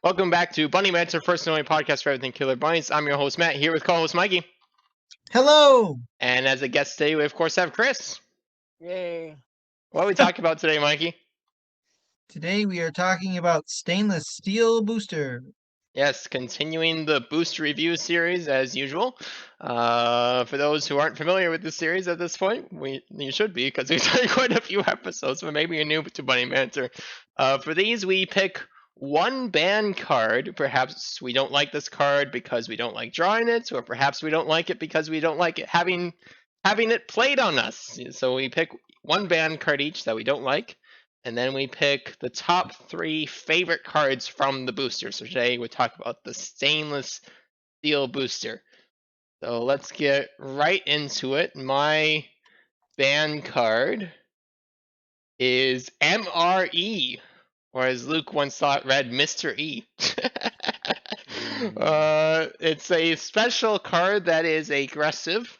Welcome back to Bunny Banter, first and only podcast for everything Killer Bunnies. I'm your host, Matt, here with co-host Mikey. Hello! And as a guest today, we of course have Chris. Yay. What are we talking about today, Mikey? Today we are talking about stainless steel booster. Yes, continuing the booster review series as usual. For those who aren't familiar with this series at this point, you should be because we've done quite a few episodes, but maybe you're new to Bunny Banter. For these, we pick one ban card. Perhaps we don't like this card because we don't like drawing it, or perhaps we don't like it because we don't like it having it played on us. So we pick one ban card each that we don't like. And then we pick the top 3 favorite cards from the booster. So today we talk about the stainless steel booster. So let's get right into it. My ban card is MRE, or as Luke once thought read, Mr. E. It's a special card that is aggressive.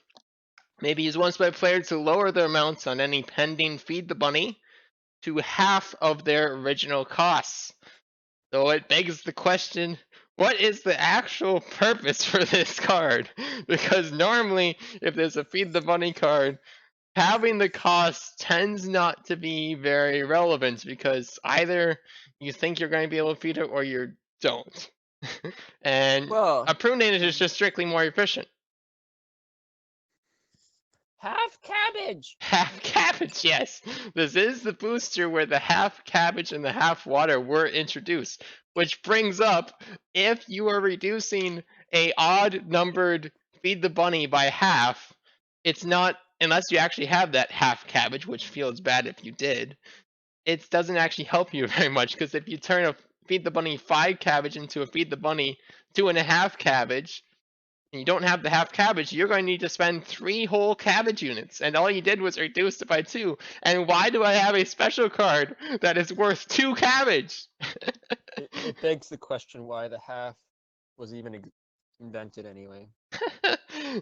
Maybe used once by players to lower their amounts on any pending Feed the Bunny to half of their original costs. So it begs the question, what is the actual purpose for this card? Because normally, if there's a Feed the Bunny card, having the cost tends not to be very relevant because either you think you're going to be able to feed it or you don't. And a prunate is just strictly more efficient. Half cabbage! Half cabbage, yes. This is the booster where the half cabbage and the half water were introduced. Which brings up, if you are reducing a odd numbered Feed the Bunny by half, it's not, unless you actually have that half cabbage, which feels bad if you did, it doesn't actually help you very much, because if you turn a Feed the Bunny 5 cabbage into a Feed the Bunny 2.5 cabbage, and you don't have the half cabbage, you're going to need to spend 3 whole cabbage units, and all you did was reduce it by 2. And why do I have a special card that is worth 2 cabbage? It begs the question why the half was even invented anyway.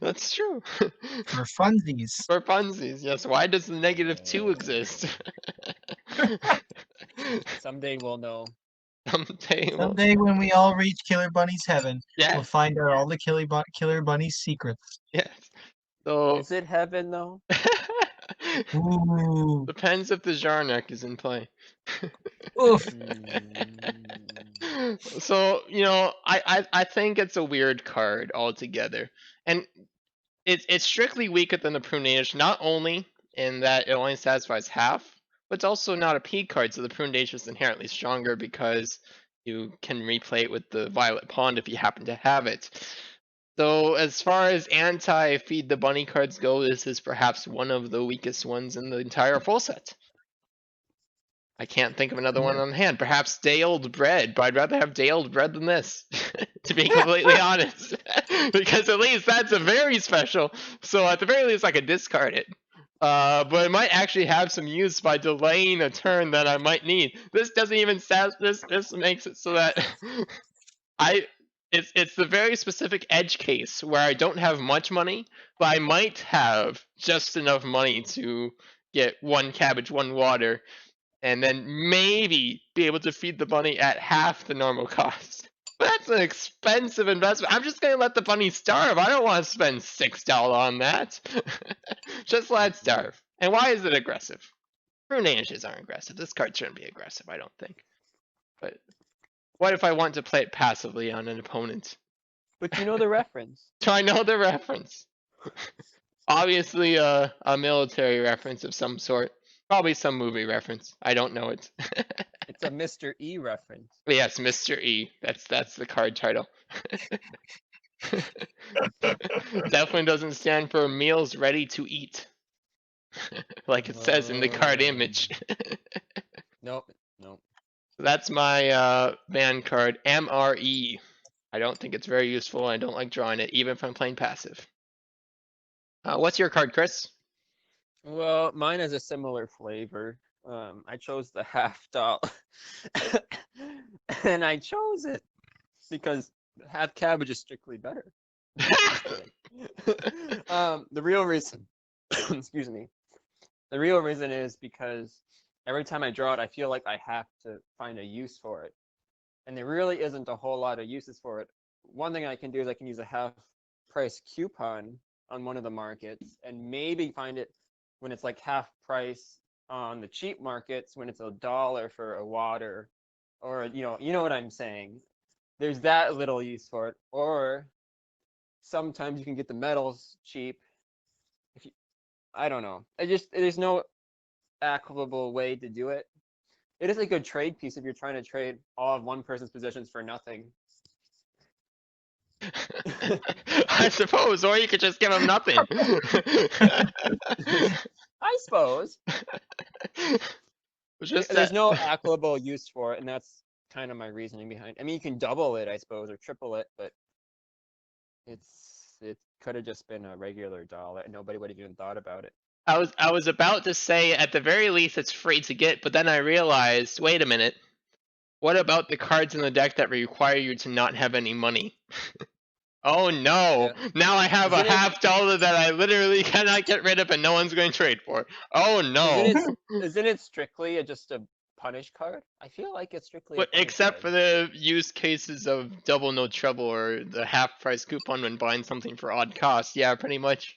That's true. For funsies. For funsies, yes. Why does the -2 exist? Someday we'll know. Someday when we all reach Killer Bunny's heaven, we'll find out all the Killer Bunny's secrets. Yes. So is it heaven though? Ooh. Depends if the Jarnak is in play. Oof. So, I think it's a weird card altogether. And it's strictly weaker than the Prunage, not only in that it only satisfies half, but it's also not a P card, so the Prunage is inherently stronger because you can replay it with the Violet Pond if you happen to have it. So as far as anti-Feed the Bunny cards go, this is perhaps one of the weakest ones in the entire full set. I can't think of another one on hand. Perhaps Day Old Bread, but I'd rather have Day Old Bread than this, to be completely honest. Because at least that's a very special, so at the very least I could discard it. But it might actually have some use by delaying a turn that I might need. This doesn't even this makes it so that it's the very specific edge case where I don't have much money, but I might have just enough money to get 1 cabbage, 1 water, and then maybe be able to feed the bunny at half the normal cost. But that's an expensive investment. I'm just gonna let the bunny starve. I don't want to spend $6 on that. Just let it starve. And why is it aggressive? Prunages aren't aggressive. This card shouldn't be aggressive, I don't think. But what if I want to play it passively on an opponent? But you know the reference. Do I know the reference? Obviously a military reference of some sort. Probably some movie reference. I don't know it. It's a Mr. E reference. Yes, Mr. E. That's the card title. Definitely doesn't stand for meals ready to eat. Like it says in the card image. Nope. That's my ban card, MRE. I don't think it's very useful. I don't like drawing it, even if I'm playing passive. What's your card, Chris? Well, mine has a similar flavor. I chose the half doll. And I chose it because half cabbage is strictly better. The real reason, excuse me, the real reason is because every time I draw it, I feel like I have to find a use for it. and there really isn't a whole lot of uses for it. One thing I can do is I can use a half-price coupon on one of the markets, and maybe find it when it's like half price on the cheap markets, when it's $1 for a water, or you know what I'm saying. There's that little use for it, or sometimes you can get the metals cheap. I don't know. There's no applicable way to do it. It is a good trade piece if you're trying to trade all of one person's positions for nothing. I suppose, or you could just give him nothing. I suppose. There's no applicable use for it, and that's kind of my reasoning behind it. I mean, you can double it, I suppose, or triple it, but it could have just been a regular dollar, and nobody would have even thought about it. I was about to say, at the very least, it's free to get, but then I realized, wait a minute. What about the cards in the deck that require you to not have any money? Oh no! Yeah. Now I have a $50 that I literally cannot get rid of, and no one's going to trade for. Oh no! Isn't it strictly just a punish card? I feel like it's strictly a except card. for the use cases of double no trouble or the half price coupon when buying something for odd cost. Yeah, pretty much.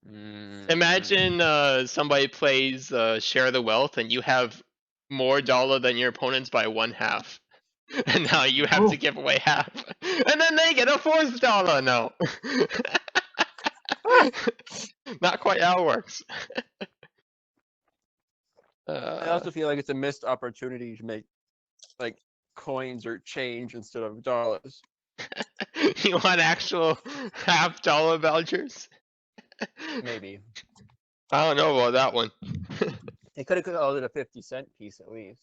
Imagine somebody plays Share the Wealth and you have more dollar than your opponents by 1/2. And now you have to give away half. And then they get a $4. No. Not quite how it works. I also feel like it's a missed opportunity to make like coins or change instead of dollars. You want actual $50 vouchers? Maybe. I don't know about that one. They could have called it a 50-cent piece at least.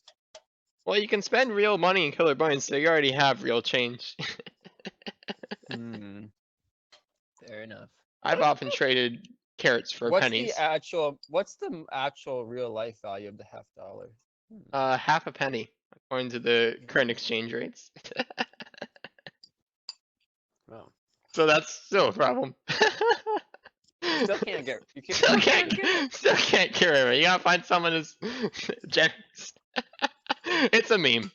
Well, you can spend real money in Killer Bunnies, so you already have real change. Fair enough. I've often traded carrots for pennies. What's the actual real life value of the $50? Half a penny, according to the current exchange rates. Wow. So that's still a problem. Still can't get. Still can't get rid of it. You gotta find someone who's generous. It's a meme.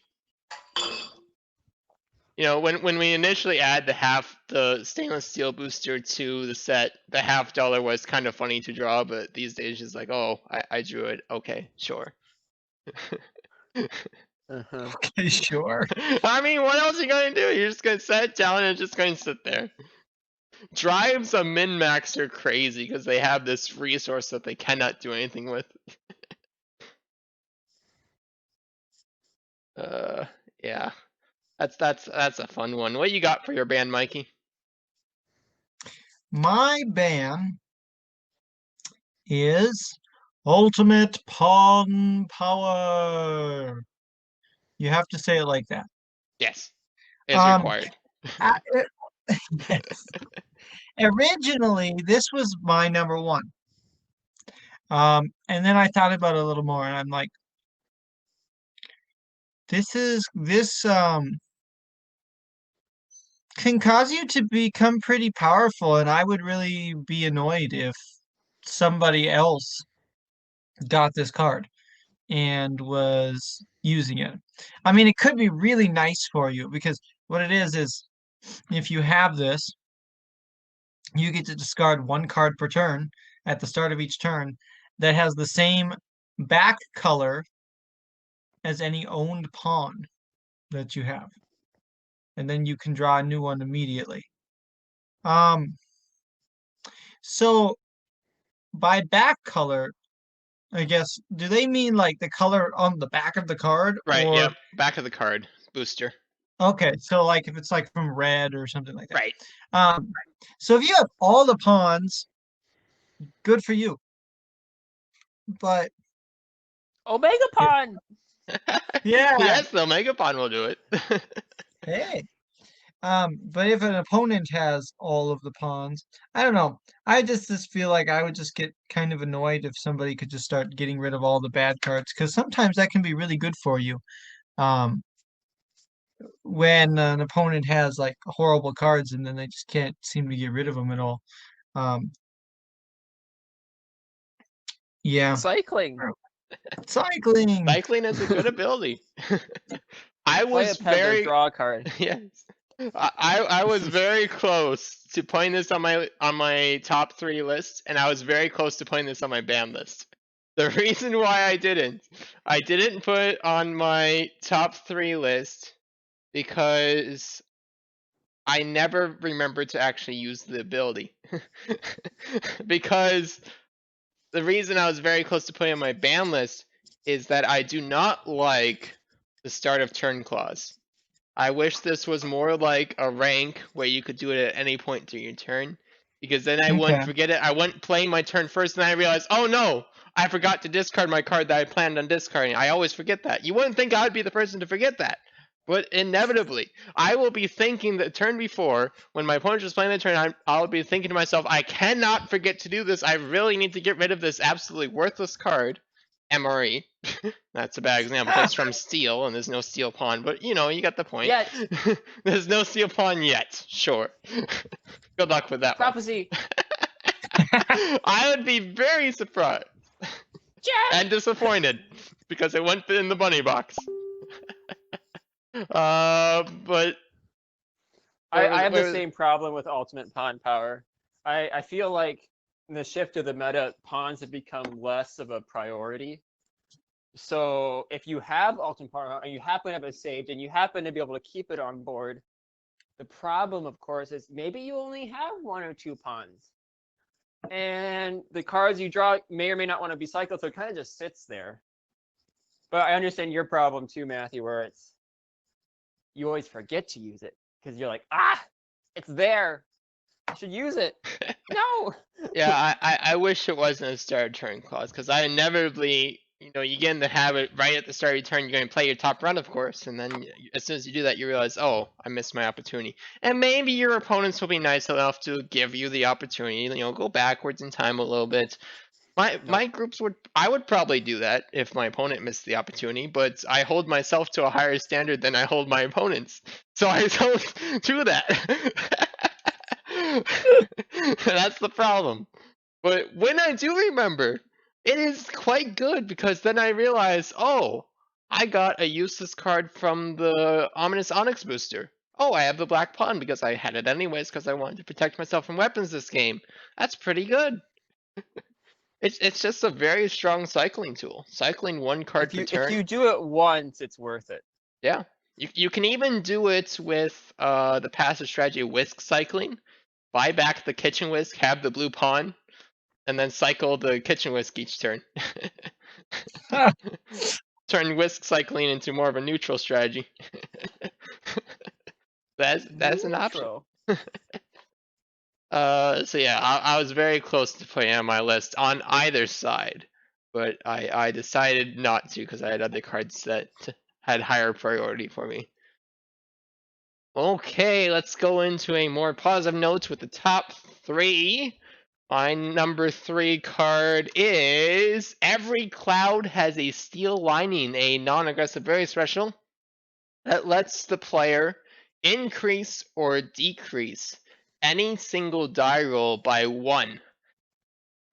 You know, when we initially add the stainless steel booster to the set, the $50 was kind of funny to draw, but these days it's like, oh, I drew it. Okay, sure. Okay, sure. I mean, what else are you gonna do? You're just gonna set it down and it's just gonna sit there. Drives a min-maxer crazy because they have this resource that they cannot do anything with. Yeah. That's a fun one. What you got for your ban, Mikey? My ban is Ultimate Pawn Power. You have to say it like that. Yes. It's required. Yes. Originally, this was my number one. And then I thought about it a little more, and I'm like, this can cause you to become pretty powerful, and I would really be annoyed if somebody else got this card and was using it. I mean, it could be really nice for you because what it is if you have this, you get to discard one card per turn at the start of each turn that has the same back color as any owned pawn that you have. And then you can draw a new one immediately. So by back color, I guess, do they mean like the color on the back of the card? Right, yeah, back of the card booster. Okay, so like if it's like from red or something like that. Right. So if you have all the pawns, good for you. But Omega Pawn. Yeah. Yes, the Omega Pawn will do it. Hey. But if an opponent has all of the pawns, I don't know. I just feel like I would just get kind of annoyed if somebody could just start getting rid of all the bad cards, because sometimes that can be really good for you. When an opponent has like horrible cards and then they just can't seem to get rid of them at all. Yeah. Cycling. Cycling Cycling is a good ability. I Play a was peddler, very draw a card. yes. I was very close to putting this on my top 3 list, and I was very close to putting this on my ban list. The reason why I didn't put it on my top 3 list because I never remembered to actually use the ability. Because the reason I was very close to putting it on my ban list is that I do not like the start of turn clause. I wish this was more like a rank where you could do it at any point during your turn, because then I wouldn't Okay. forget it. I wouldn't play my turn first, and I realized, oh no, I forgot to discard my card that I planned on discarding. I always forget that. You wouldn't think I'd be the person to forget that, but inevitably, I will be thinking the turn before, when my opponent is playing the turn, I'll be thinking to myself, I cannot forget to do this. I really need to get rid of this absolutely worthless card, MRE. That's a bad example because it's from steel and there's no steel pawn, but you know, you got the point. Yet. There's no steel pawn yet. Sure. Good luck with that Prophecy. one. I would be very surprised Jack. and disappointed because it wouldn't fit in the bunny box. But I have the same problem with ultimate pawn power. I feel like in the shift of the meta, pawns have become less of a priority. So if you have ultimate power and you happen to have it saved and you happen to be able to keep it on board, the problem, of course, is maybe you only have 1 or 2 pawns. And the cards you draw may or may not want to be cycled, so it kind of just sits there. But I understand your problem too, Matthew, where it's you always forget to use it because you're like, it's there. I should use it. No. Yeah, I wish it wasn't a start turn clause because I inevitably, you get in the habit right at the start of your turn, you're going to play your top run, of course, and then as soon as you do that, you realize, oh, I missed my opportunity. And maybe your opponents will be nice enough to give you the opportunity, go backwards in time a little bit. My groups I would probably do that if my opponent missed the opportunity, but I hold myself to a higher standard than I hold my opponents, so I don't do that. That's the problem. But when I do remember, it is quite good because then I realize, oh, I got a useless card from the Ominous Onyx booster. Oh, I have the Black Pawn because I had it anyways because I wanted to protect myself from weapons this game. That's pretty good. It's just a very strong cycling tool. Cycling one card per turn. If you do it once, it's worth it. Yeah. You can even do it with the passive strategy Whisk cycling. Buy back the Kitchen Whisk, have the blue pawn, and then cycle the Kitchen Whisk each turn. Turn Whisk cycling into more of a neutral strategy. That's an option. So yeah, I was very close to putting on my list on either side, but I decided not to because I had other cards that had higher priority for me. Okay, let's go into a more positive note with the top 3. My number 3 card is Every Cloud Has a Steel Lining, a non-aggressive very special that lets the player increase or decrease any single die roll by 1.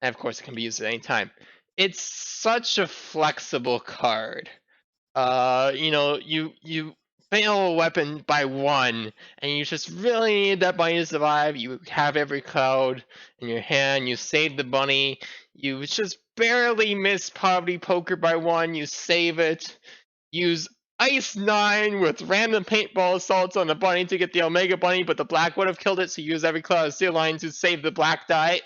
And of course, it can be used at any time. It's such a flexible card. You fail a weapon by 1, and you just really need that bunny to survive. You have Every Cloud in your hand. You save the bunny. You just barely miss Poverty Poker by 1. You save it. Use Ice 9 with random paintball assaults on the bunny to get the Omega Bunny, but the black would have killed it, so use Every Cloud Steel Line to save the black die.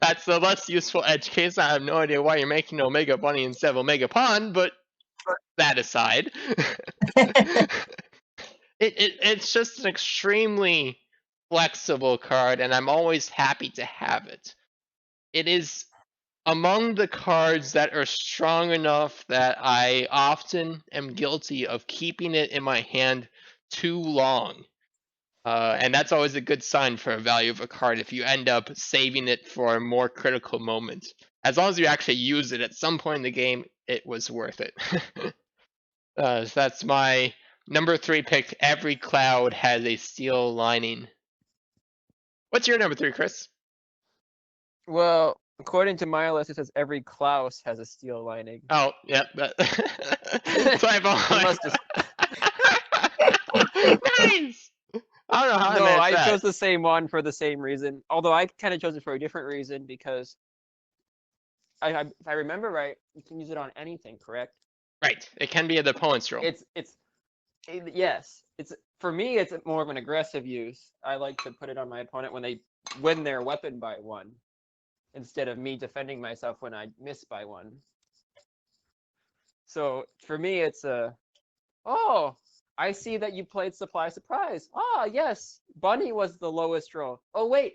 That's the less useful edge case. I have no idea why you're making Omega Bunny instead of Omega Pawn, but that aside. It's just an extremely flexible card, and I'm always happy to have it. It is among the cards that are strong enough that I often am guilty of keeping it in my hand too long. And that's always a good sign for a value of a card if you end up saving it for a more critical moment. As long as you actually use it at some point in the game, it was worth it. So that's my number 3 pick. Every Cloud Has a Steel Lining. What's your number 3, Chris? Well, according to my list, it says every Klaus has a steel lining. Oh, yeah. So I Nice! I don't know how I No, missed I that. chose the same one for the same reason. Although I kind of chose it for a different reason because if I remember right, you can use it on anything, correct? Right. It can be the opponent's roll. Yes. It's for me. It's more of an aggressive use. I like to put it on my opponent when they win their weapon by 1, instead of me defending myself when I miss by 1. So for me, it's oh, I see that you played Supply Surprise. Ah, yes, Bunny was the lowest roll. Oh wait,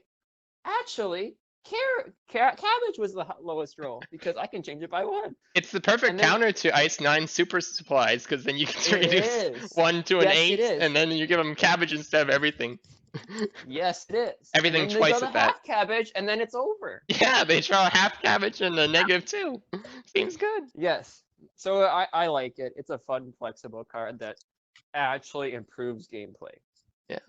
actually, Cabbage was the lowest roll because I can change it by 1. It's the perfect And then counter to Ice 9 Super Supplies, because then you can it reduce is. 1 to an Yes, it 8, is. and then you give them cabbage instead of everything. Yes, it is. And Everything then they go twice to at that. half cabbage, and then it's over. Yeah, they draw half cabbage and a -2. Seems good. Yes. So I like it. It's a fun, flexible card that actually improves gameplay. Yeah.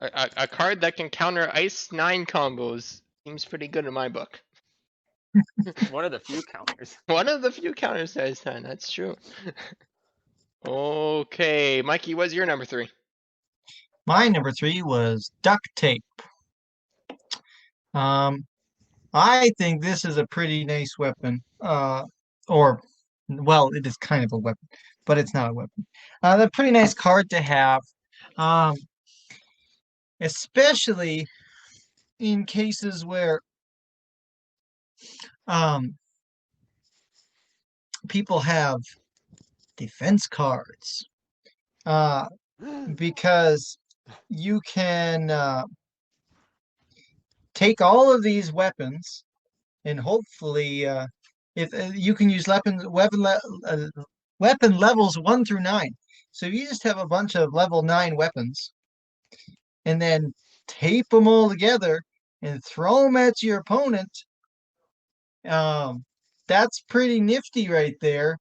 A card that can counter Ice 9 combos seems pretty good in my book. One of the few counters. One of the few counters to Ice 9, that's true. Okay, Mikey, what's your number 3? My number 3 was duct tape. I think this is a pretty nice weapon. Or, well, it is kind of a weapon, but it's not a weapon. A pretty nice card to have. Um, especially in cases where um people have defense cards. Uh, because you can take all of these weapons and hopefully if you can use weapon levels 1 through 9. So if you just have a bunch of level 9 weapons and then tape them all together and throw them at your opponent, um, that's pretty nifty right there,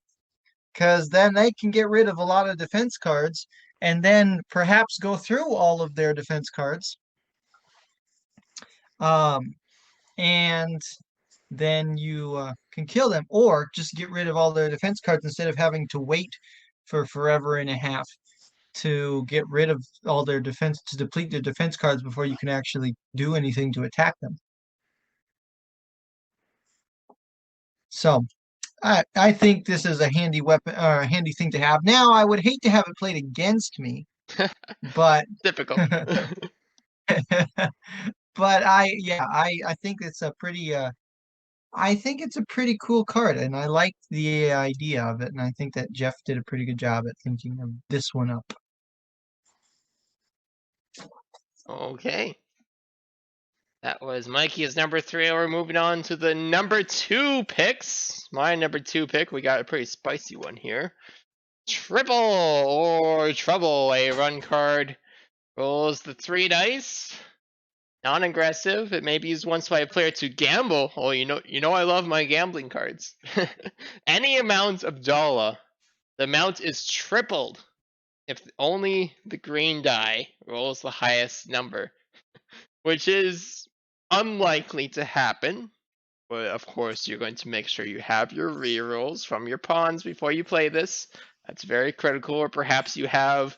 because then they can get rid of a lot of defense cards and then perhaps go through all of their defense cards. Um, and then you can kill them or just get rid of all their defense cards instead of having to wait for forever and a half to get rid of all their defense, to deplete their defense cards before you can actually do anything to attack them. So I think this is a handy weapon or a handy thing to have. Now I would hate to have it played against me, but Typical. but I think it's a pretty I think it's a pretty cool card, and I like the idea of it, and I think that Jeff did a pretty good job at thinking of this one up. Okay. That was Mikey's number 3. We're moving on to the number 2 picks. My number 2 pick, we got a pretty spicy one here. Triple or Trouble, a run card. Rolls the 3 dice. Non-aggressive. It may be used once by a player to gamble. Oh, you know I love my gambling cards. Any amount of dollar. The amount is tripled if only the green die rolls the highest number, which is unlikely to happen. But of course, you're going to make sure you have your rerolls from your pawns before you play this. That's very critical. Or perhaps you have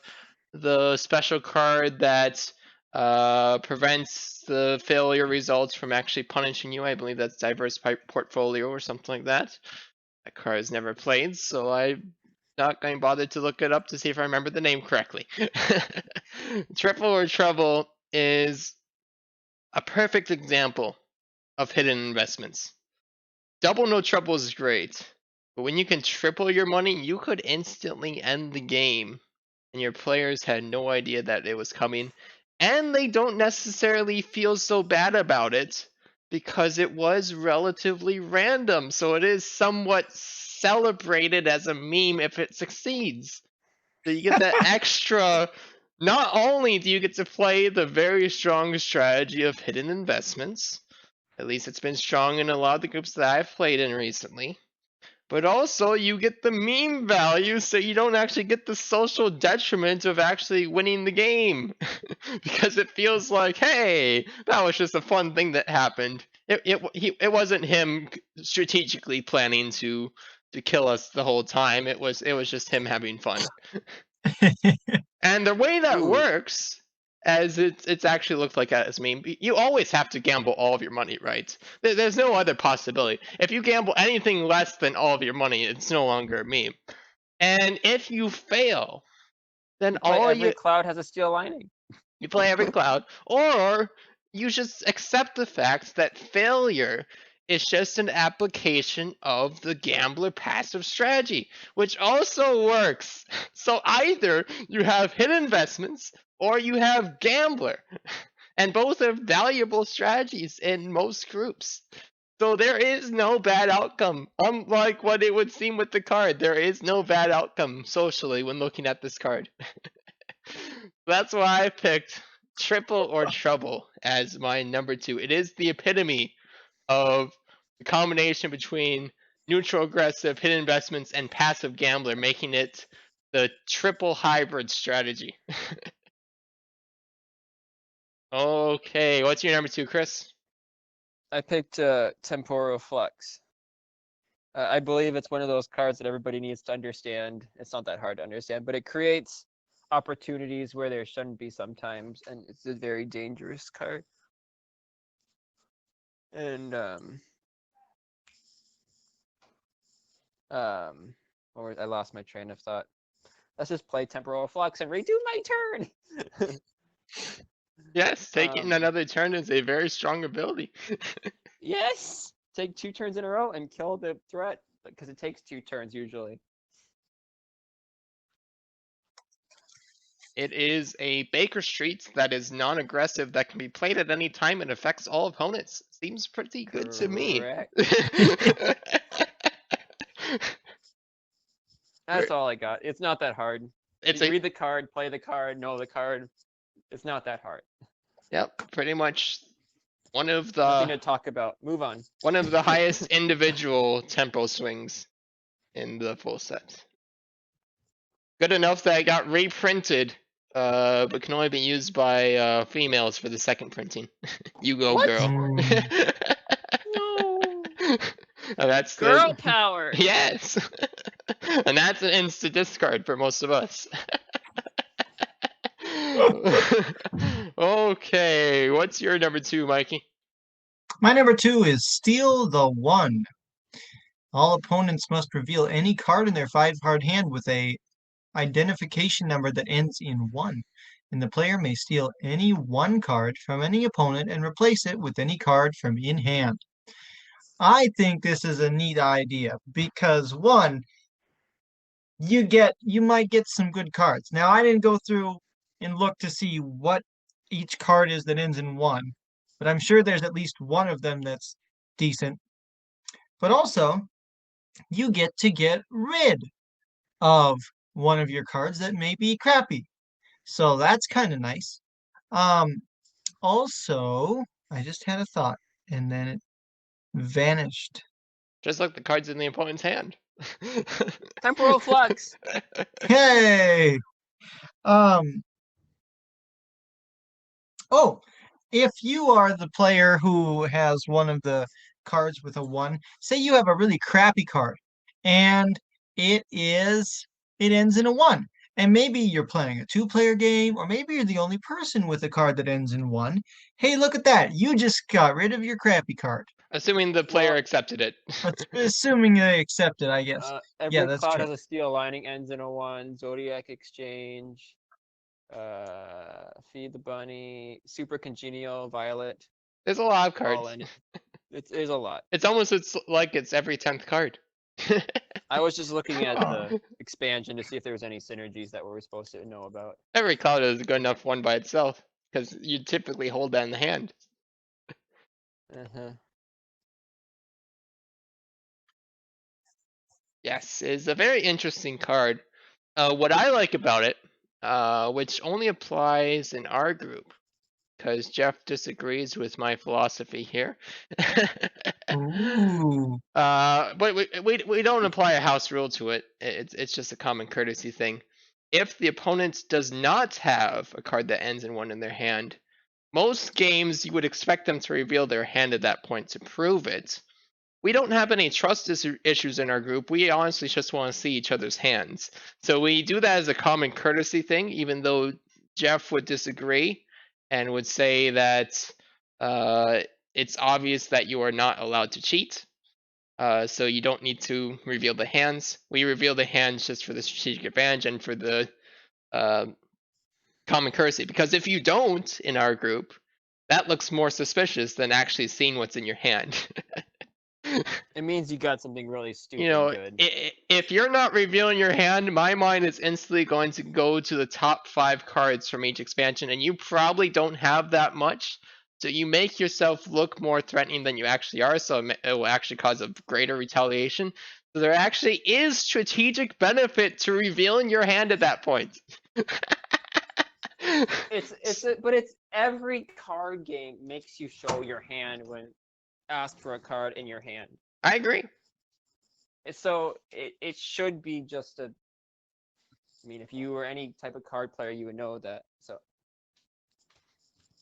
the special card that prevents the failure results from actually punishing you. I believe that's Diverse Portfolio or something like that. That card is never played, so I'm not going to bother to look it up to see if I remember the name correctly. Triple or Trouble is a perfect example of hidden investments. Double no trouble is great, but when you can triple your money, you could instantly end the game, and your players had no idea that it was coming, and they don't necessarily feel so bad about it because it was relatively random, so it is somewhat celebrated as a meme if it succeeds. So you get that extra. Not only do you get to play the very strong strategy of hidden investments, at least it's been strong in a lot of the groups that I've played in recently, but also you get the meme value, so you don't actually get the social detriment of actually winning the game. Because it feels like, hey, that was just a fun thing that happened. It wasn't him strategically planning to kill us the whole time. It was just him having fun. And the way that Ooh. works, as it's actually looked like as meme, you always have to gamble all of your money, right? There's no other possibility. If you gamble anything less than all of your money, it's no longer a meme. And if you fail, then You play all every you cloud has a steel lining. you play every cloud, or you just accept the fact that failure is just an application of the gambler passive strategy, which also works. So either you have hidden investments or you have gambler, and both are valuable strategies in most groups. So there is no bad outcome. Unlike what it would seem with the card, there is no bad outcome socially when looking at this card. That's why I picked Triple or Trouble as my number 2. It is the epitome of the combination between neutral aggressive, hidden investments, and passive gambler, making it the triple hybrid strategy. Okay, what's your number 2, Chris? I picked Temporal Flux. I believe it's one of those cards that everybody needs to understand. It's not that hard to understand, but it creates opportunities where there shouldn't be sometimes, and it's a very dangerous card. And or I lost my train of thought. Let's just play Temporal Flux and redo my turn. Yes, taking another turn is a very strong ability. Yes, take 2 turns in a row and kill the threat because it takes 2 turns usually. It is a Baker Street that is non-aggressive that can be played at any time and affects all opponents. Seems pretty good to me. Correct. That's all I got. It's not that hard. It's You a read the card, play the card, know the card. It's not that hard. Yep, pretty much one of Nothing to the talk about. Move on. highest individual tempo swings in the full set. Good enough that it got reprinted, but can only be used by females for the second printing. You go, What? girl. No. And that's Girl the power. yes, and that's an instant discard for most of us. Okay, what's your number 2, Mikey? My number 2 is Steal the One. All opponents must reveal any card in their 5-card hand with a identification number that ends in 1, and the player may steal any 1 card from any opponent and replace it with any card from in hand. I think this is a neat idea because 1, you might get some good cards. Now I didn't go through and look to see what each card is that ends in 1, but I'm sure there's at least one of them that's decent. But also, you get rid of one of your cards that may be crappy. So that's kind of nice. Um, Also, I just had a thought and then it vanished. Just like the cards in the opponent's hand. Temporal Flux. Hey! Um, oh, if you are the player who has one of the cards with a 1, say you have a really crappy card and it ends in a 1. And maybe you're playing a 2-player game, or maybe you're the only person with a card that ends in 1. Hey, look at that. You just got rid of your crappy card. Assuming the player Well, accepted it. Assuming they accept it, I guess. Yeah, every that's cloud true. has a steel lining, ends in a 1. Zodiac Exchange. Feed the Bunny. Super Congenial. Violet. There's a lot of All cards. in it. There's a lot. It's like it's every 10th card. I was just looking at Oh. the expansion to see if there was any synergies that we were supposed to know about. Every cloud is a good enough one by itself, because you typically hold that in the hand. Uh-huh. Yes, it's a very interesting card. What I like about it, which only applies in our group, because Jeff disagrees with my philosophy here. Ooh. But we don't apply a house rule to it. It's just a common courtesy thing. If the opponent does not have a card that ends in 1 in their hand, most games you would expect them to reveal their hand at that point to prove it. we don't have any trust issues in our group. We honestly just want to see each other's hands. So we do that as a common courtesy thing, even though Jeff would disagree and would say that uh, it's obvious that you are not allowed to cheat. So you don't need to reveal the hands. We reveal the hands just for the strategic advantage and for the uh, common courtesy. Because if you don't in our group, that looks more suspicious than actually seeing what's in your hand. It means you got something really You stupid know, good. if you're not revealing your hand, my mind is instantly going to go to the top 5 cards from each expansion, and you probably don't have that much. So you make yourself look more threatening than you actually are, so it will actually cause a greater retaliation. So there actually is strategic benefit to revealing your hand at that point. But it's every card game makes you show your hand when asked for a card in your hand. I agree. So it should be just a. I mean, if you were any type of card player, you would know that. So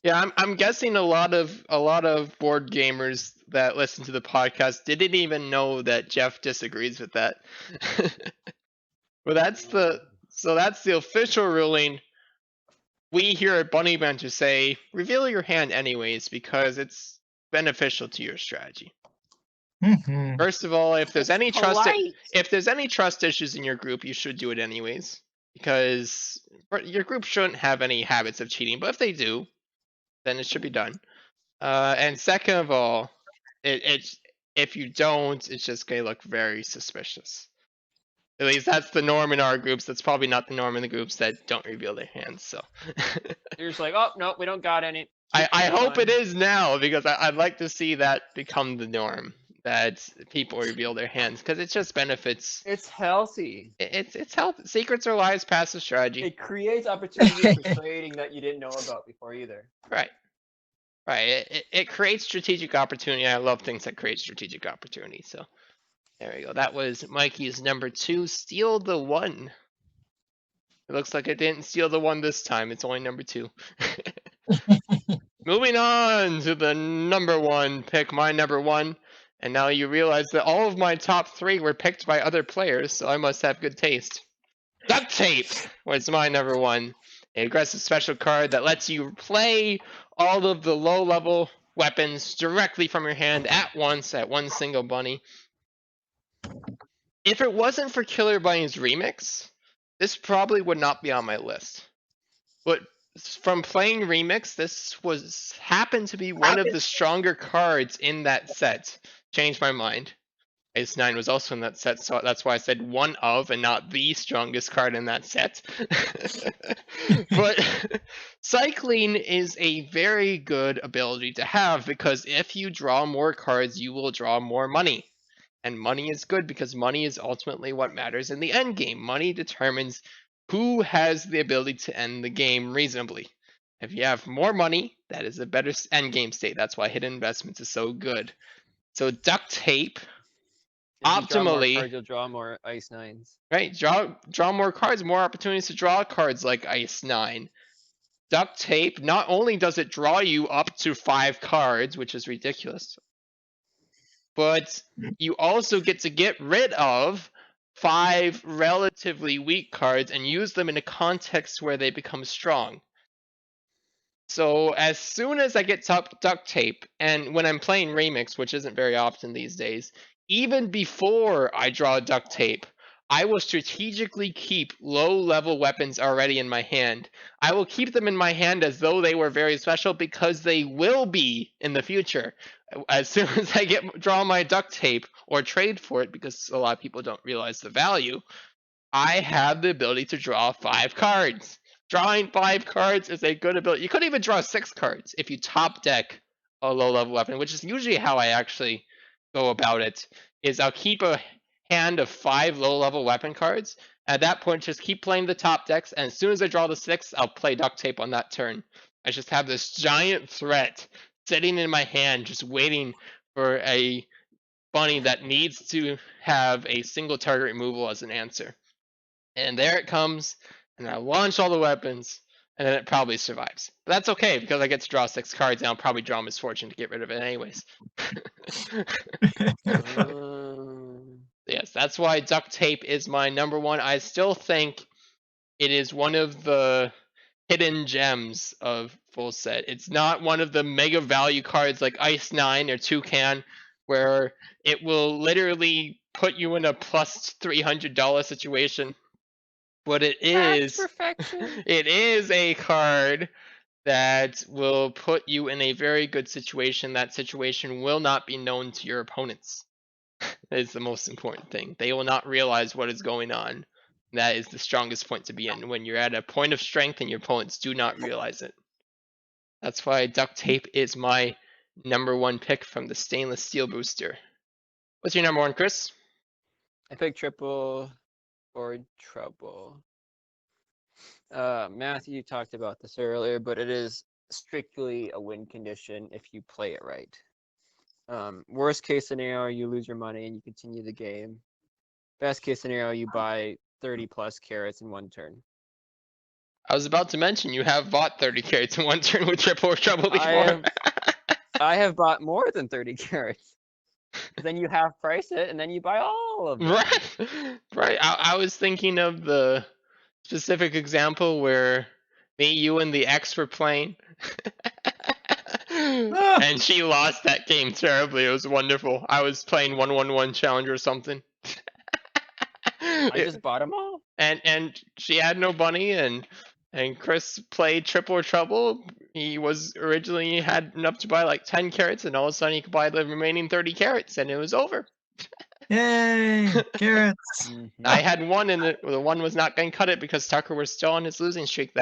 Yeah, I'm guessing a lot of board gamers that listen to the podcast didn't even know that Jeff disagrees with that. But that's the official ruling. We here at Bunny Banter say reveal your hand anyways because it's beneficial to your strategy. Mhm. First of all, if there's any trust issues in your group, you should do it anyways because your group shouldn't have any habits of cheating. But if they do, then it should be done. And second of all, it's if you don't, it's just gonna look very suspicious. At least that's the norm in our groups. That's probably not the norm in the groups that don't reveal their hands. So you're just like, oh no, we don't got any. I Keep hope it going. is now because I'd like to see that become the norm that people reveal their hands because it just benefits. It's healthy. It's health. Secrets are lies, passive strategy. It creates opportunities for trading that you didn't know about before either. Right. Right. It creates strategic opportunity. I love things that create strategic opportunity. So there we go. That was Mikey's number 2. Steal the 1. It looks like it didn't steal the 1 this time. It's only number 2. Moving on to the number 1 pick, my number 1. And now you realize that all of my top 3 were picked by other players, so I must have good taste. Duct Tape was my number 1. An aggressive special card that lets you play all of the low level weapons directly from your hand at once at one single bunny. If it wasn't for Killer Bunnies Remix, this probably would not be on my list. But from playing Remix, this happened to be one of the stronger cards in that set. Changed my mind. Ace 9 was also in that set, so that's why I said one of and not the strongest card in that set. But cycling is a very good ability to have because if you draw more cards, you will draw more money. And money is good because money is ultimately what matters in the end game. Money determines who has the ability to end the game reasonably. If you have more money, that is a better end game state. That's why hidden investments is so good. So Duct Tape, If you draw more optimally, cards, you'll draw more Ice 9s. right? Draw more cards, more opportunities to draw cards like Ice 9. Duct Tape, not only does it draw you up to 5 cards, which is ridiculous, but you also get to get rid of 5 relatively weak cards and use them in a context where they become strong. So as soon as I get Duct Tape, and when I'm playing Remix, which isn't very often these days, even before I draw Duct Tape, I will strategically keep low-level weapons already in my hand. I will keep them in my hand as though they were very special because they will be in the future. As soon as I draw my Duct Tape or trade for it, because a lot of people don't realize the value, I have the ability to draw 5 cards. Drawing 5 cards is a good ability. You could even draw 6 cards if you top deck a low level weapon, which is usually how I actually go about it. Is I'll keep a hand of 5 low level weapon cards. At that point, just keep playing the top decks, and as soon as I draw the 6th, I'll play Duct Tape on that turn. I just have this giant threat sitting in my hand, just waiting for a bunny that needs to have a single target removal as an answer. And there it comes, and I launch all the weapons, and then it probably survives. But that's okay because I get to draw 6 cards, and I'll probably draw Misfortune to get rid of it anyways. Yes, that's why duct tape is my number one. I still think it is one of the hidden gems of full set. It's not one of the mega value cards like Ice 9 or Toucan, where it will literally put you in a plus $300 situation. What it Tax is, perfection. it is a card that will put you in a very good situation. That situation will not be known to your opponents. That is the most important thing. They will not realize what is going on. That is the strongest point to be in, when you're at a point of strength and your opponents do not realize it. That's why duct tape is my number one pick from the stainless steel booster. What's your number one, Chris? I picked triple or trouble. Matthew talked about this earlier, but it is strictly a win condition if you play it right. Worst case scenario, you lose your money and you continue the game. Best case scenario, you buy 30 plus carrots in one turn. I was about to mention you have bought 30 carrots in one turn with triple or trouble before. I have bought more than 30 carrots. Then you half price it and then you buy all of them. Right, right. I was thinking of the specific example where me, you, and the ex were playing. And she lost that game terribly. It was wonderful. I was playing 1-1-1 challenge or something. I just bought them all. And she had no bunny, and Chris played triple or trouble. He was originally had enough to buy like 10 carrots, and all of a sudden he could buy the remaining 30 carrots, and it was over. Yay, carrots. I had one, and the one was not going to cut it because Tucker was still on his losing streak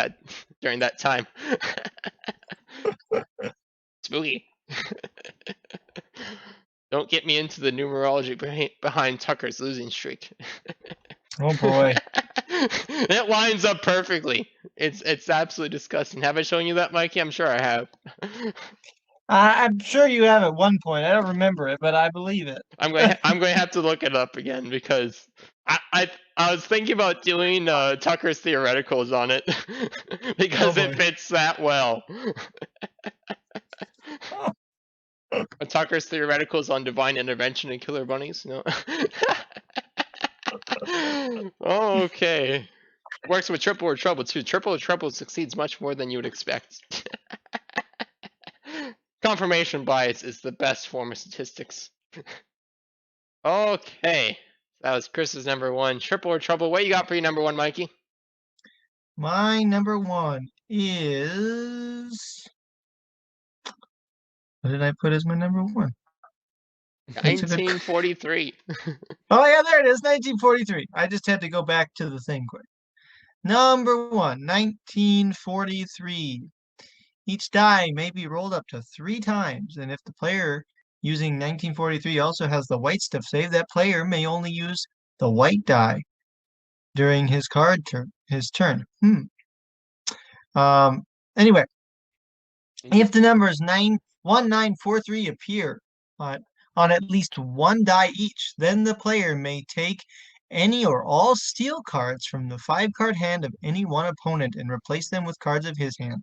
during that time. Spooky. Don't get me into the numerology behind Tucker's losing streak. Oh boy. It lines up perfectly. It's absolutely disgusting. Have I shown you that, Mikey? I'm sure I have. I'm sure you have at one point. I don't remember it, but I believe it. I'm going to have to look it up again because I was thinking about doing Tucker's theoreticals on it because it fits that well. Tucker's theoreticals on divine intervention and killer bunnies. No. Okay. Works with triple or trouble too. Triple or trouble succeeds much more than you would expect. Confirmation bias is the best form of statistics. Okay. That was Chris's number one. Triple or trouble. What you got for your number one, Mikey? My number one is. What did I put as my number one? 1943. Oh yeah, there it is, 1943. I just had to go back to the thing quick. Number one, 1943. Each die may be rolled up to 3 times, and if the player using 1943 also has the white stuff saved, that player may only use the white die during his turn. Anyway, if the numbers 1943 appear on at least one die each, then the player may take any or all steel cards from the 5-card hand of any one opponent and replace them with cards of his hand.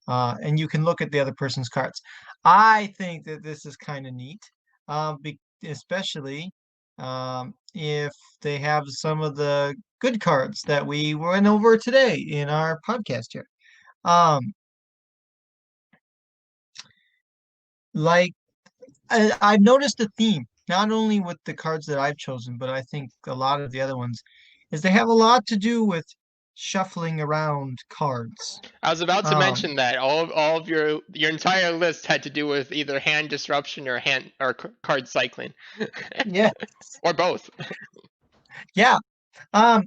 And you can look at the other person's cards. I think that this is kind of neat, especially if they have some of the good cards that we went over today in our podcast here. Like I've noticed a theme, not only with the cards that I've chosen, but I think a lot of the other ones, is they have a lot to do with shuffling around cards. I was about to mention that all of your entire list had to do with either hand disruption or card cycling. Yeah. Or both. Yeah. I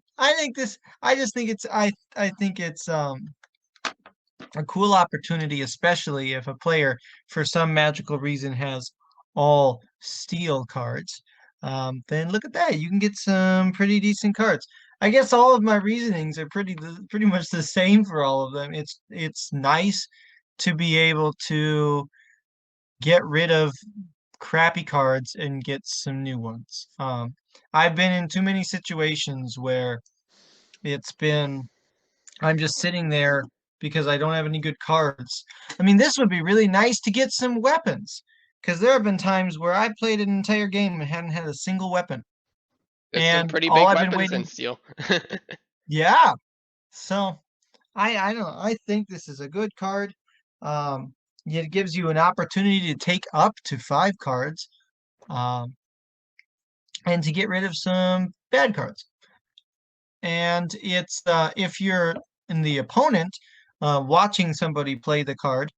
just think it's a cool opportunity, especially if a player for some magical reason has all steel cards. Then look at that. You can get some pretty decent cards. I guess all of my reasonings are pretty much the same for all of them. It's nice to be able to get rid of crappy cards and get some new ones. I've been in too many situations where I'm just sitting there because I don't have any good cards. I mean, this would be really nice to get some weapons, because there have been times where I played an entire game and hadn't had a single weapon. There's some And pretty all big I've been weapons in waiting, steel. yeah. So I don't know. I think this is a good card. Um, it gives you an opportunity to take up to 5 cards, um, and to get rid of some bad cards. And it's if you're in the opponent watching somebody play the card,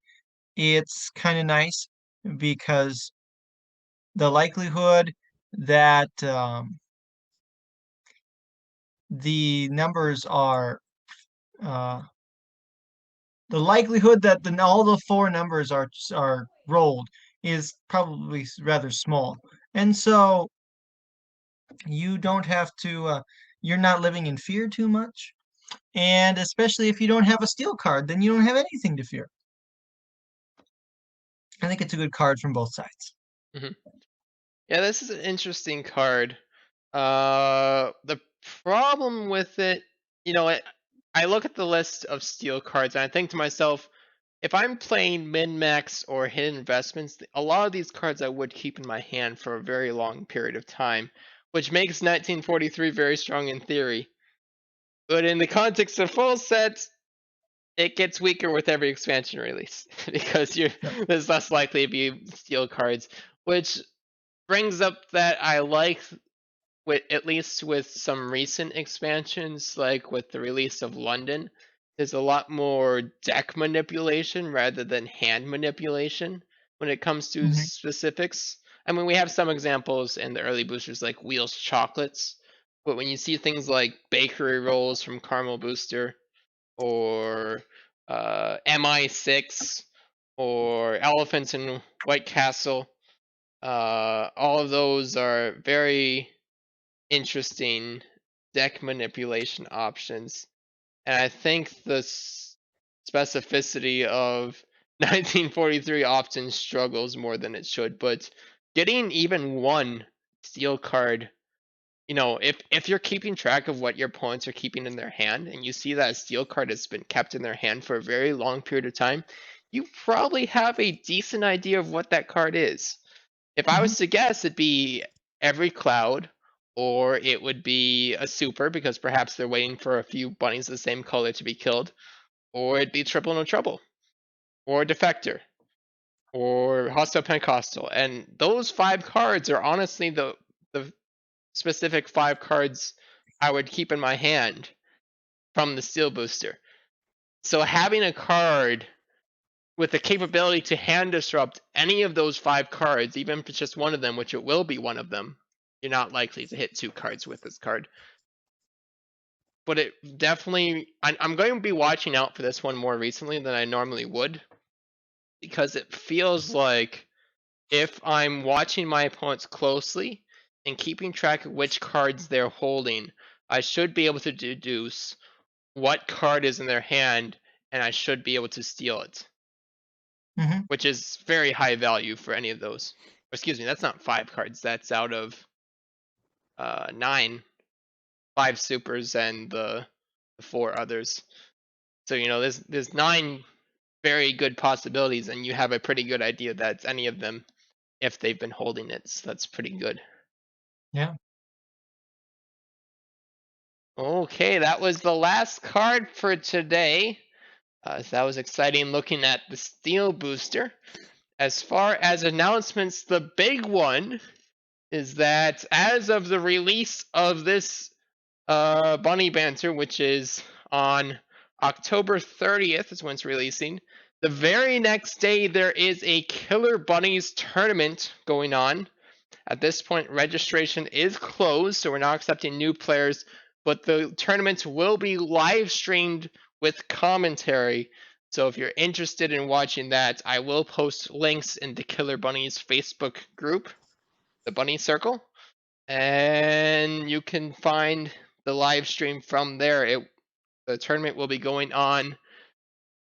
it's kind of nice because the likelihood that the numbers are uh, the likelihood that all the 4 numbers are rolled is probably rather small, and so you don't have to. You're not living in fear too much, and especially if you don't have a steel card, then you don't have anything to fear. I think it's a good card from both sides. Mhm. Yeah, this is an interesting card. The problem with it, I look at the list of steel cards and I think to myself, if I'm playing min-max or hidden investments, a lot of these cards I would keep in my hand for a very long period of time, which makes 1943 very strong in theory. But in the context of full sets, it gets weaker with every expansion release because Yep. there's less likely to be steel cards, which brings up that I like with at least with some recent expansions, like with the release of London, there's a lot more deck manipulation rather than hand manipulation when it comes to Hmm. specifics. I mean, we have some examples in the early boosters like Wheels Chocolates, but when you see things like Bakery Rolls from Caramel Booster or MI6 or Elephants in White Castle, all of those are very interesting deck manipulation options. And I think the specificity of 1943 often struggles more than it should. But getting even one steel card, if you're keeping track of what your opponents are keeping in their hand, and you see that a steel card has been kept in their hand for a very long period of time, you probably have a decent idea of what that card is. If I Hmm. was to guess, it'd be every cloud, or it would be a super because perhaps they're waiting for a few bunnies of the same color to be killed, or it'd be triple no trouble, or defector, or hostile pentecostal. And those 5 cards are honestly the specific 5 cards I would keep in my hand from the steel booster. So having a card with the capability to hand disrupt any of those 5 cards, even if it's just one of them, which it will be one of them, you're not likely to hit 2 cards with this card. But it definitely, I'm going to be watching out for this one more recently than I normally would, because it feels like if I'm watching my opponents closely and keeping track of which cards they're holding, I should be able to deduce what card is in their hand, and I should be able to steal it, Hmm. which is very high value for any of those. Excuse me, that's not 5 cards. That's out of 9, 5 supers and the 4 others. So there's 9 very good possibilities, and you have a pretty good idea that it's any of them if they've been holding it. So that's pretty good. Yeah. Okay, that was the last card for today. So that was exciting looking at the steel booster. As far as announcements, the big one is that as of the release of this Bunny Banter, which is on October 30th, is when it's releasing. The very next day, there is a Killer Bunnies tournament going on. At this point, registration is closed, so we're not accepting new players, but the tournament will be live streamed with commentary. So if you're interested in watching that, I will post links in the Killer Bunnies Facebook group, the Bunny Circle, and you can find the live stream from there. The tournament will be going on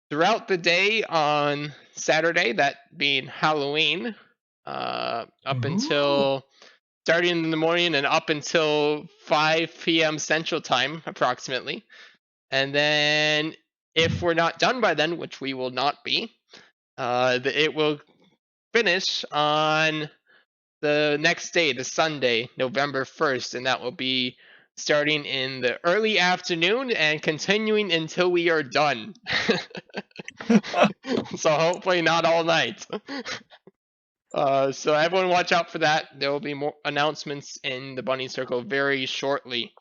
throughout the day on Saturday, that being Halloween, up Ooh. until starting in the morning and up until 5 p.m. Central Time, approximately. And then if we're not done by then, which we will not be, it will finish on the next day, the Sunday, November 1st, and that will be starting in the early afternoon and continuing until we are done. So hopefully not all night. So everyone watch out for that. There will be more announcements in the Bunny Circle very shortly.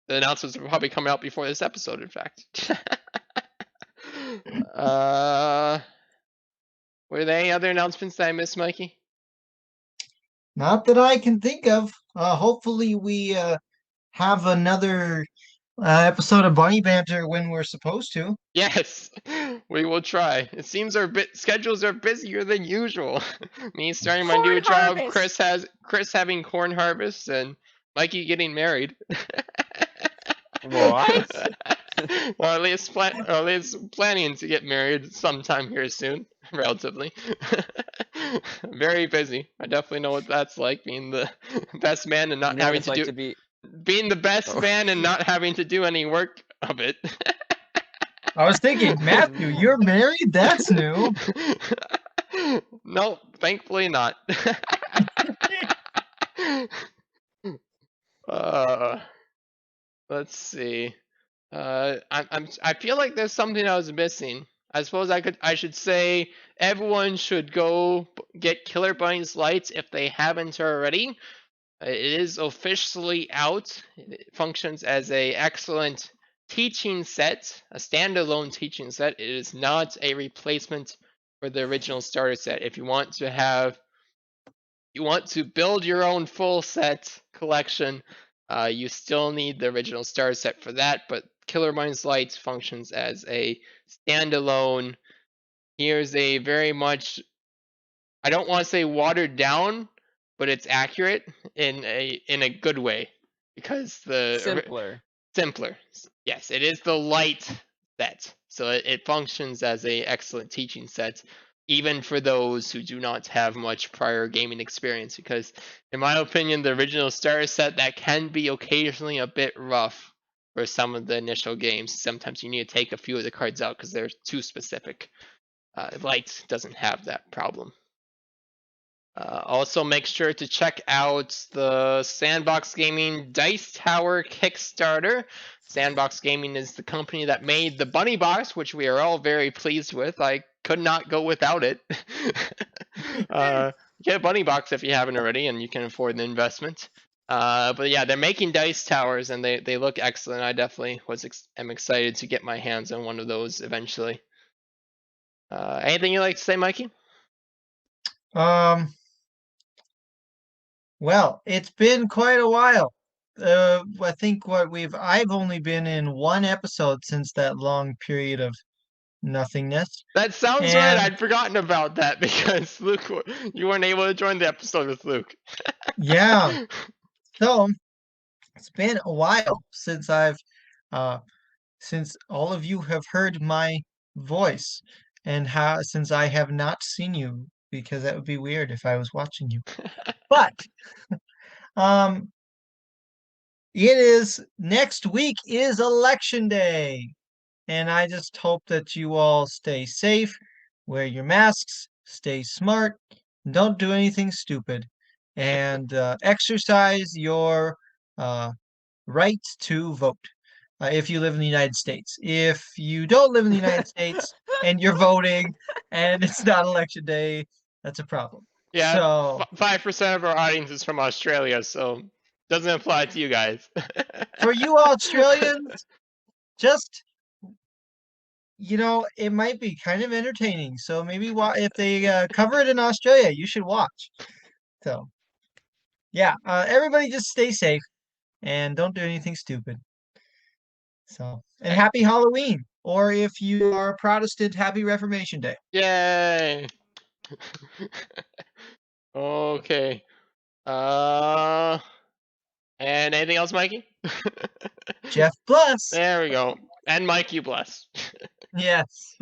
The announcements will probably come out before this episode, in fact. Were there any other announcements that I missed, Mikey? Not that I can think of. Hopefully we have another episode of Bunny Banter when we're supposed to. Yes, we will try. It seems our schedules are busier than usual. Me starting my new Corn job, harvest! Chris having corn harvest, and Mikey getting married. What? Or at least planning to get married sometime here soon, relatively. Very busy. I definitely know what that's like, being the best man and You not know what having it's to like do to be. being the best Oh. man and not having to do any work of it. I was thinking, Matthew, you're married? That's new. No, thankfully not. uh, let's see. I feel like there's something I was missing. I suppose I should say everyone should go get Killer Bunnies lights if they haven't already. It is officially out. It functions as a excellent teaching set, a standalone teaching set. It is not a replacement for the original starter set. If you want to build your own full set collection, you still need the original starter set for that. But Killer Bunnies Light functions as a standalone. Here's a very much, I don't want to say watered down, but it's accurate in a good way, because simpler. Yes, it is the light set, so it functions as a excellent teaching set, even for those who do not have much prior gaming experience. Because, in my opinion, the original starter set, that can be occasionally a bit rough for some of the initial games. Sometimes you need to take a few of the cards out because they're too specific. Light doesn't have that problem. Also, make sure to check out the Sandbox Gaming Dice Tower Kickstarter. Sandbox Gaming is the company that made the Bunny Box, which we are all very pleased with. I could not go without it. Get a Bunny Box if you haven't already, and you can afford the investment. But yeah, they're making dice towers, and they look excellent. I definitely am excited to get my hands on one of those eventually. Anything you'd like to say, Mikey? Well, it's been quite a while. I think I've only been in one episode since that long period of nothingness. That sounds right. And I'd forgotten about that because Luke, you weren't able to join the episode with Luke. yeah, so it's been a while since since all of you have heard my voice, and since I have not seen you, because that would be weird if I was watching you. But um next week is election day, and I just hope that you all stay safe, wear your masks, stay smart, don't do anything stupid, and exercise your right to vote if you live in the United States. If you don't live in the United States and you're voting and it's not election day, that's a problem. Yeah, So 5% of our audience is from Australia, so doesn't apply to you guys. for you Australians, just it might be kind of entertaining. So maybe if they cover it in Australia, you should watch. So yeah, everybody just stay safe and don't do anything stupid. So, and happy Halloween, or if you are a Protestant, happy Reformation Day. Yay! Okay. And anything else, Mikey? Jeff bless. There we go. And Mike, you bless. Yes.